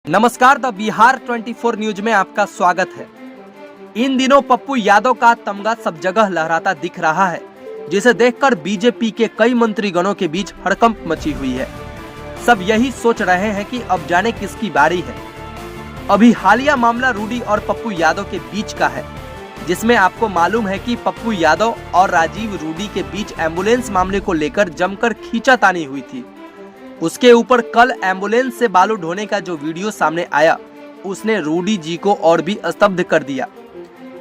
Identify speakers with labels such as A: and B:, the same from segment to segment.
A: नमस्कार, the Bihar 24 news में आपका स्वागत है। इन दिनों पप्पू यादव का तमगा सब जगह लहराता दिख रहा है, जिसे देखकर बीजेपी के कई मंत्रीगणों के बीच हड़कंप मची हुई है। सब यही सोच रहे हैं कि अब जाने किसकी बारी है। अभी हालिया मामला रूडी और पप्पू यादव के बीच का है, जिसमें आपको मालूम है कि पप्पू यादव और राजीव रूडी के बीच एम्बुलेंस मामले को लेकर जमकर खींचातानी हुई थी। उसके ऊपर कल एम्बुलेंस से बालू ढोने का जो वीडियो सामने आया, उसने रूडी जी को और भी स्तब्ध कर दिया।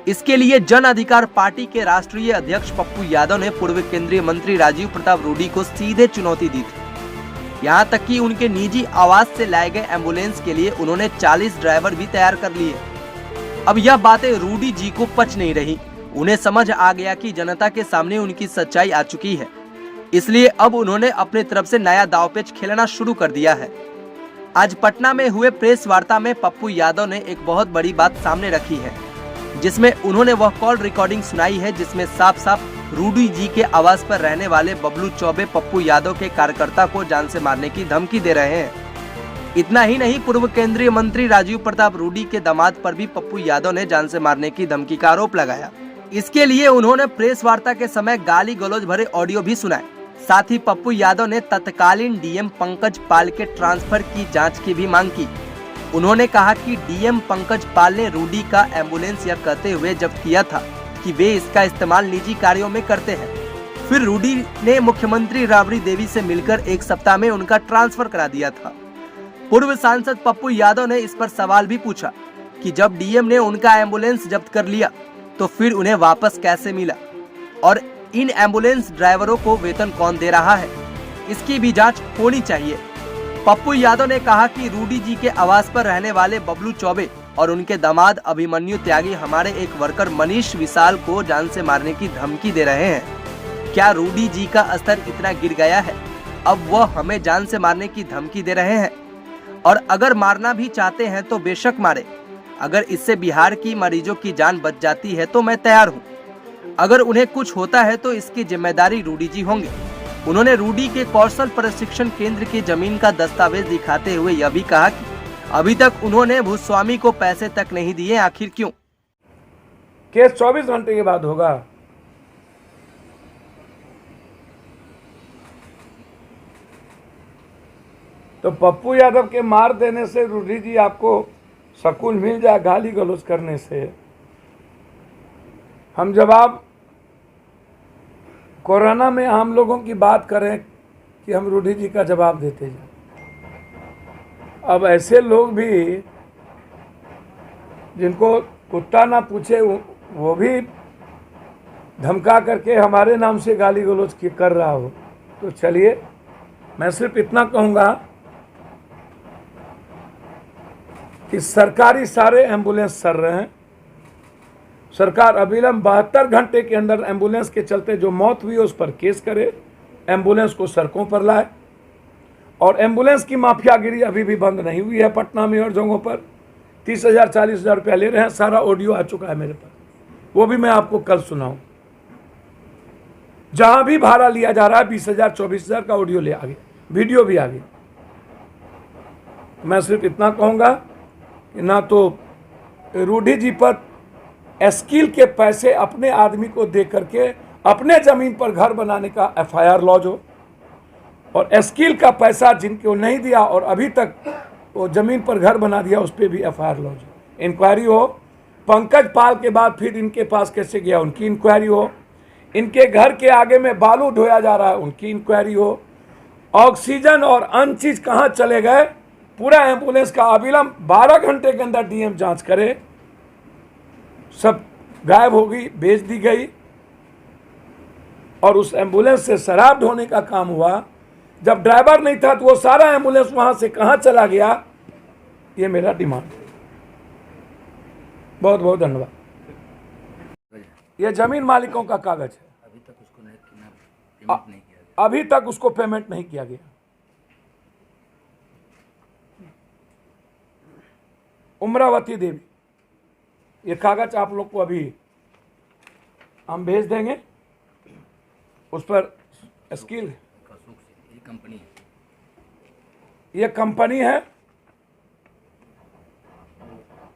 A: इसके लिए जन अधिकार पार्टी के राष्ट्रीय अध्यक्ष पप्पू यादव ने पूर्व केंद्रीय मंत्री राजीव प्रताप रूडी को सीधे चुनौती दी थी। यहाँ तक कि उनके निजी आवास से लाए गए एम्बुलेंस के लिए उन्होंने 40 ड्राइवर भी तैयार कर लिए। अब यह बातें रूडी जी को पच नहीं रही। उन्हें समझ आ गया कि जनता के सामने उनकी सच्चाई आ चुकी है, इसलिए अब उन्होंने अपनी तरफ से नया दांवपेच खेलना शुरू कर दिया है। आज पटना में हुए प्रेस वार्ता में पप्पू यादव ने एक बहुत बड़ी बात सामने रखी है, जिसमें उन्होंने वह कॉल रिकॉर्डिंग सुनाई है जिसमें साफ साफ रूडी जी के आवास पर रहने वाले बबलू चौबे पप्पू यादव के कार्यकर्ता को जान से मारने की धमकी दे रहे हैं। इतना ही नहीं, पूर्व केंद्रीय मंत्री राजीव प्रताप रूडी के दामाद पर भी पप्पू यादव ने जान से मारने की धमकी का आरोप लगाया। इसके लिए उन्होंने प्रेस वार्ता के समय गाली गलौज भरे ऑडियो भी सुनाए। साथ ही पप्पू यादव ने तत्कालीन डीएम पंकज पाल के ट्रांसफर की जांच की भी मांग की। उन्होंने कहा कि डीएम पंकज पाल ने रूडी का एम्बुलेंस यह कहते हुए जब्त किया था कि वे इसका इस्तेमाल निजी कार्यों में करते हैं। फिर रूडी ने मुख्यमंत्री राबड़ी देवी से मिलकर एक सप्ताह में उनका ट्रांसफर करा दिया था। पूर्व सांसद पप्पू यादव ने इस पर सवाल भी पूछा कि जब डीएम ने उनका एम्बुलेंस जब्त कर लिया तो फिर उन्हें वापस कैसे मिला, और इन एम्बुलेंस ड्राइवरों को वेतन कौन दे रहा है, इसकी भी जांच होनी चाहिए। पप्पू यादव ने कहा कि रूडी जी के आवास पर रहने वाले बबलू चौबे और उनके दामाद अभिमन्यु त्यागी हमारे एक वर्कर मनीष विशाल को जान से मारने की धमकी दे रहे हैं। क्या रूडी जी का स्तर इतना गिर गया है, अब वह हमें जान से मारने की धमकी दे रहे हैं? और अगर मारना भी चाहते हैं तो बेशक मारे। अगर इससे बिहार की मरीजों की जान बच जाती है तो मैं तैयार हूँ। अगर उन्हें कुछ होता है तो इसकी जिम्मेदारी रूडी जी होंगे। उन्होंने रूडी के कौशल प्रशिक्षण केंद्र की जमीन का दस्तावेज दिखाते हुए यह भी कहा कि अभी तक उन्होंने भूस्वामी को पैसे तक नहीं दिए, आखिर क्यों?
B: केस 24 घंटे के बाद होगा। तो पप्पू यादव के मार देने से रूडी जी आपको सकून मिल जाए गाली गलौज करने से? हम जवाब कोरोना में आम लोगों की बात करें कि हम रूडी जी का जवाब देते जाए। अब ऐसे लोग भी जिनको कुत्ता ना पूछे वो भी धमका करके हमारे नाम से गाली गलौज कर रहा हो, तो चलिए मैं सिर्फ इतना कहूँगा कि सरकारी सारे एम्बुलेंस चल रहे हैं। सरकार अविलंब 72 घंटे के अंदर एम्बुलेंस के चलते जो मौत हुई है उस पर केस करे, एम्बुलेंस को सड़कों पर लाए। और एम्बुलेंस की माफियागिरी अभी भी बंद नहीं हुई है। पटना में और जगहों पर 30,000 40,000 रुपया ले रहे हैं। सारा ऑडियो आ चुका है मेरे पास, वो भी मैं आपको कल सुनाऊं। जहां भी भाड़ा लिया जा रहा है 20,000 24,000 का ऑडियो ले आ गया, वीडियो भी आ गया। मैं सिर्फ इतना कहूँगा कि ना तो रूडी जी पर एस्किल के पैसे अपने आदमी को दे करके अपने जमीन पर घर बनाने का एफआईआर लॉज हो, और एस्किल का पैसा जिनको नहीं दिया और अभी तक वो जमीन पर घर बना दिया उस पर भी एफआईआर लॉज हो, इंक्वायरी हो। पंकज पाल के बाद फिर इनके पास कैसे गया उनकी इंक्वायरी हो। इनके घर के आगे में बालू ढोया जा रहा है उनकी इंक्वायरी हो। ऑक्सीजन और अन्य चीज कहाँ चले गए, पूरा एम्बुलेंस का अविलंब 12 घंटे के अंदर डीएम जांच करे। सब गायब हो गई, बेच दी गई। और उस एम्बुलेंस से शराब ढोने का काम हुआ। जब ड्राइवर नहीं था तो वो सारा एम्बुलेंस वहां से कहां चला गया, ये मेरा डिमांड है। बहुत बहुत धन्यवाद। ये जमीन मालिकों का कागज है। अभी तक उसको पेमेंट नहीं किया गया। उम्रावती देवी, ये कागज आप लोग को अभी हम भेज देंगे। उस पर स्किल ये कंपनी है।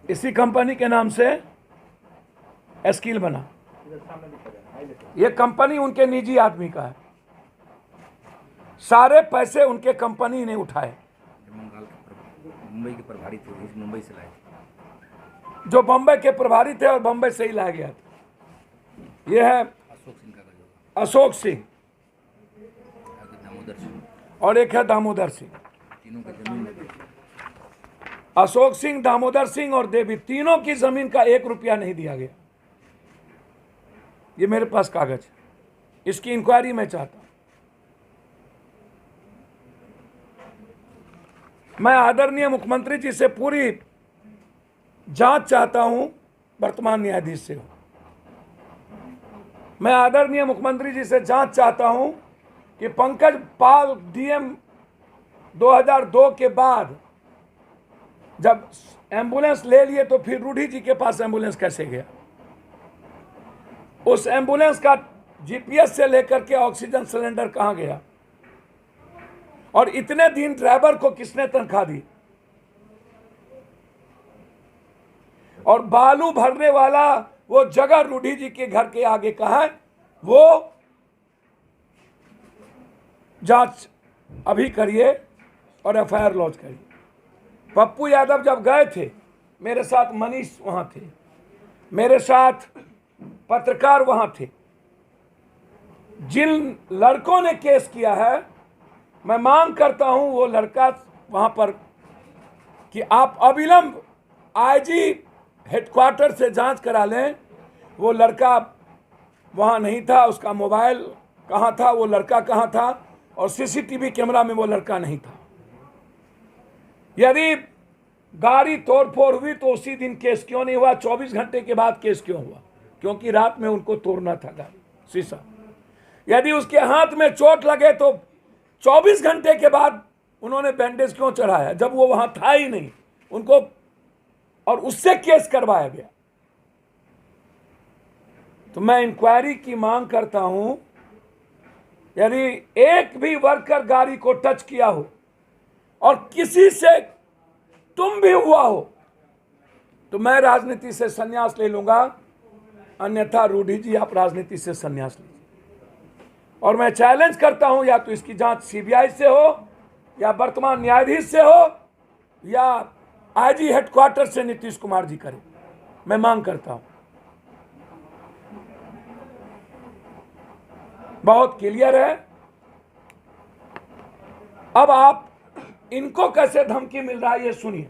B: इसी कंपनी के नाम से स्किल बना। ये कंपनी उनके निजी आदमी का है, सारे पैसे उनके कंपनी ने उठाए।
C: मुंबई के प्रभारी थे, मुंबई से लाए थे।
B: जो बम्बई के प्रभारी थे और बम्बई से ही लाया गया था। ये है
C: अशोक सिंह का
B: अशोक सिंह
C: दामोदर सिंह,
B: और एक है दामोदर सिंह।
C: तीनों का जमीन
B: अशोक सिंह, दामोदर सिंह और देवी, तीनों की जमीन का 1 रुपया नहीं दिया गया। ये मेरे पास कागज है, इसकी इंक्वायरी मैं चाहता हूं। मैं आदरणीय मुख्यमंत्री जी से पूरी जांच चाहता हूं, वर्तमान न्यायाधीश से हो। मैं आदरणीय मुख्यमंत्री जी से जांच चाहता हूं कि पंकज पाल डीएम 2002 के बाद जब एम्बुलेंस ले लिए तो फिर रूढ़ी जी के पास एम्बुलेंस कैसे गया? उस एम्बुलेंस का जीपीएस से लेकर के ऑक्सीजन सिलेंडर कहां गया? और इतने दिन ड्राइवर को किसने तनख्वाह दी? और बालू भरने वाला वो जगह रूढ़ी जी के घर के आगे कहां है? वो जांच अभी करिए और एफआईआर लॉन्च करिए। पप्पू यादव जब गए थे, मेरे साथ मनीष वहां थे, मेरे साथ पत्रकार वहां थे। जिन लड़कों ने केस किया है, मैं मांग करता हूं वो लड़का वहां पर कि आप अविलंब आईजी हेडक्वार्टर से जांच करा लें। वो लड़का वहां नहीं था, उसका मोबाइल कहां था, वो लड़का कहां था, और सीसीटीवी कैमरा में वो लड़का नहीं था। यदि गाड़ी तोड़फोड़ हुई तो उसी दिन केस क्यों नहीं हुआ? 24 घंटे के बाद केस क्यों हुआ? क्योंकि रात में उनको तोड़ना था गाड़ी शीशा। यदि उसके हाथ में चोट लगे तो 24 घंटे के बाद उन्होंने बैंडेज क्यों चढ़ाया, जब वो वहां था ही नहीं उनको, और उससे केस करवाया गया? तो मैं इंक्वायरी की मांग करता हूं। यदि एक भी वर्कर गाड़ी को टच किया हो और किसी से तुम भी हुआ हो तो मैं राजनीति से संन्यास ले लूंगा, अन्यथा रूढ़ी जी आप राजनीति से संन्यास लीजिए। और मैं चैलेंज करता हूं, या तो इसकी जांच सीबीआई से हो, या वर्तमान न्यायाधीश से हो, या आईजी हेडक्वार्टर से नीतीश कुमार जी करें। मैं मांग करता हूं। बहुत क्लियर है। अब आप इनको कैसे धमकी मिल रहा है ये सुनिए।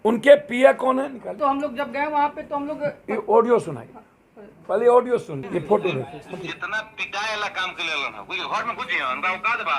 B: उनके पीए कौन है? निकाल।
D: तो हम लोग जब गए वहाँ पे तो हम लोग
B: ये ऑडियो सुनाइए, पहले ऑडियो सुन, ये फोटो देखो।
E: जितना पिटाए वाला काम के लेलन है, कोई घर में कुछ नहीं है, उनका औकात बा।